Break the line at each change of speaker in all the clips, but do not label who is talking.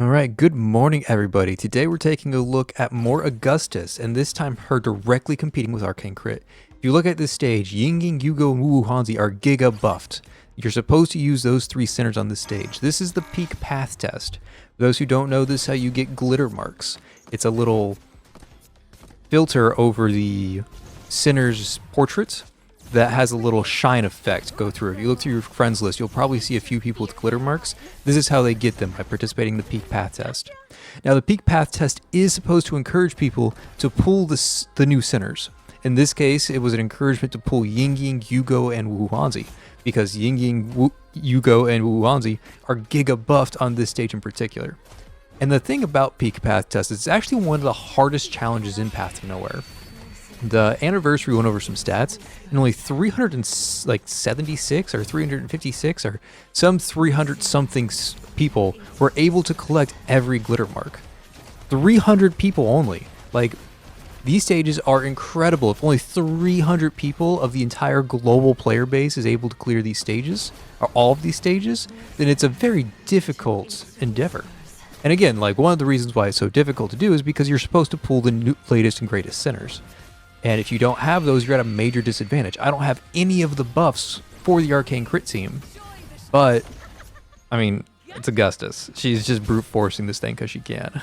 Alright, good morning everybody. Today we're taking a look at more Augustus, and this time her directly competing with Arcane Crit. If you look at this stage, Yingying, Yugo, and Wu Hanzi are giga buffed. You're supposed to use those three centers on this stage. This is the peak path test. For those who don't know, this is how you get glitter marks. It's a little filter over the center's portraits that has a little shine effect go through. If you look through your friends list, you'll probably see a few people with glitter marks. This is how they get them, by participating in the peak path test. Now, the peak path test is supposed to encourage people to pull the new centers. In this case, it was an encouragement to pull Yingying, Yugo, and Wu Hanzi, because Yingying, Yugo, and Wu Hanzi are giga buffed on this stage in particular. And the thing about peak path test is it's actually one of the hardest challenges in Path to Nowhere. The anniversary went over some stats, and only 376 or 356 or some 300 something people were able to collect every glitter mark. 300 people only. Like, these stages are incredible. If only 300 people of the entire global player base is able to clear these stages, or all of these stages, then it's a very difficult endeavor. And again, like, one of the reasons why it's so difficult to do is because you're supposed to pull the latest and greatest centers. And if you don't have those, you're at a major disadvantage. I don't have any of the buffs for the Arcane Crit team. But, I mean, it's Augustus. She's just brute forcing this thing because she can.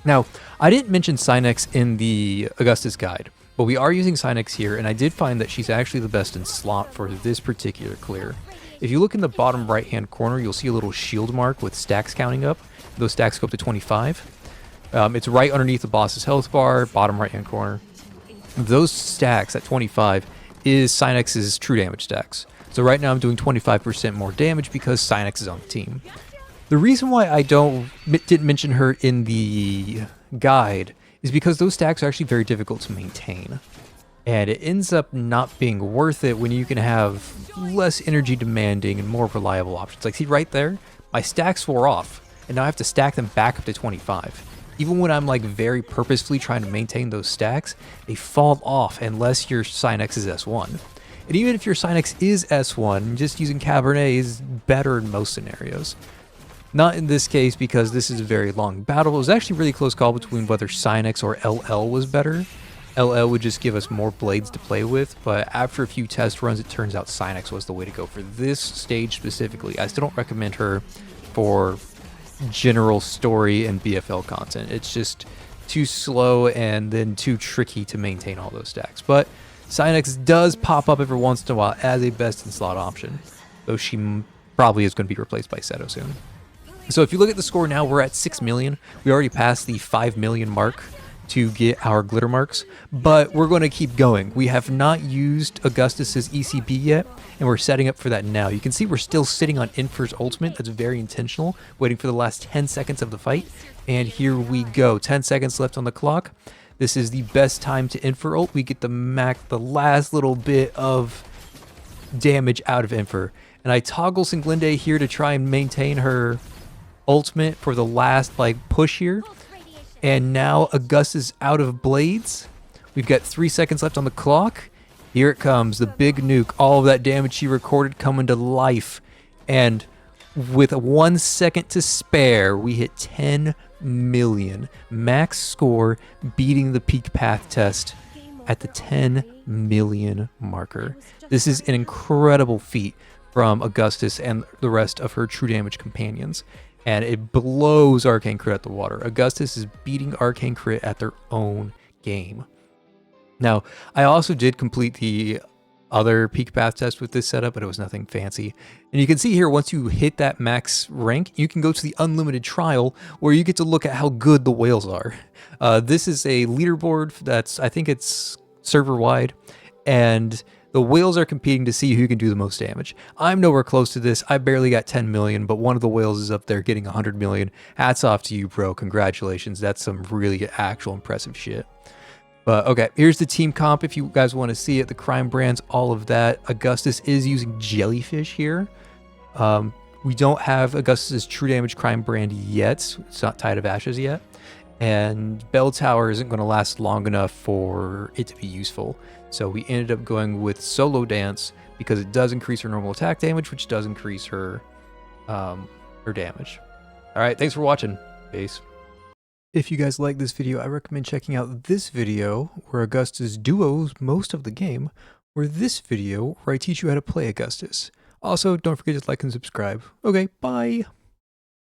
Now, I didn't mention Synex in the Augustus guide, but we are using Synex here, and I did find that she's actually the best in slot for this particular clear. If you look in the bottom right-hand corner, you'll see a little shield mark with stacks counting up. Those stacks go up to 25. It's right underneath the boss's health bar, bottom right-hand corner. Those stacks at 25 is Synex's true damage stacks. So right now I'm doing 25% more damage because Synex is on the team. The reason why I didn't mention her in the guide is because those stacks are actually very difficult to maintain. And it ends up not being worth it when you can have less energy demanding and more reliable options. Like, see right there, my stacks wore off, and now I have to stack them back up to 25. Even when I'm like very purposefully trying to maintain those stacks, they fall off unless your Synex is S1. And even if your Synex is S1, just using Cabernet is better in most scenarios. Not in this case because this is a very long battle. It was actually a really close call between whether Synex or LL was better. LL would just give us more blades to play with, but after a few test runs, it turns out Synex was the way to go for this stage specifically. I still don't recommend her for general story and BFL content. It's just too slow and then too tricky to maintain all those stacks. But Synex does pop up every once in a while as a best in slot option, though she probably is going to be replaced by Seto soon. So if you look at the score now, we're at 6 million. We already passed the 5 million mark to get our glitter marks, but we're going to keep going. We have not used Augustus's ECB yet, and we're setting up for that now. You can see we're still sitting on Infer's ultimate. That's very intentional, waiting for the last 10 seconds of the fight, and here we go. 10 seconds left on the clock. This is the best time to Infer ult. We get the last little bit of damage out of Infer, and I toggle Singlinde here to try and maintain her ultimate for the last like push here. And now Augustus out of blades. We've got 3 seconds left on the clock. Here it comes, the big nuke. All of that damage she recorded coming to life. And with 1 second to spare, we hit 10 million. Max score beating the peak path test at the 10 million marker. This is an incredible feat from Augustus and the rest of her true damage companions. And it blows Arcane Crit at the water. Augustus is beating Arcane Crit at their own game. Now, I also did complete the other peak path test with this setup, but it was nothing fancy. And you can see here, once you hit that max rank, you can go to the unlimited trial where you get to look at how good the whales are. This is a leaderboard that's, I think it's server-wide, and the whales are competing to see who can do the most damage. I'm nowhere close to this. I barely got 10 million, but one of the whales is up there getting 100 million. Hats off to you, bro. Congratulations. That's some really actual impressive shit. But okay, here's the team comp if you guys want to see it. The crime brands, all of that. Augustus is using jellyfish here. We don't have Augustus's true damage crime brand yet. It's not Tide of Ashes yet. And Bell Tower isn't going to last long enough for it to be useful. So we ended up going with Solo Dance because it does increase her normal attack damage, which does increase her damage. All right, thanks for watching. Peace. If you guys like this video, I recommend checking out this video where Augustus duos most of the game, or this video where I teach you how to play Augustus. Also, don't forget to like and subscribe. Okay, bye!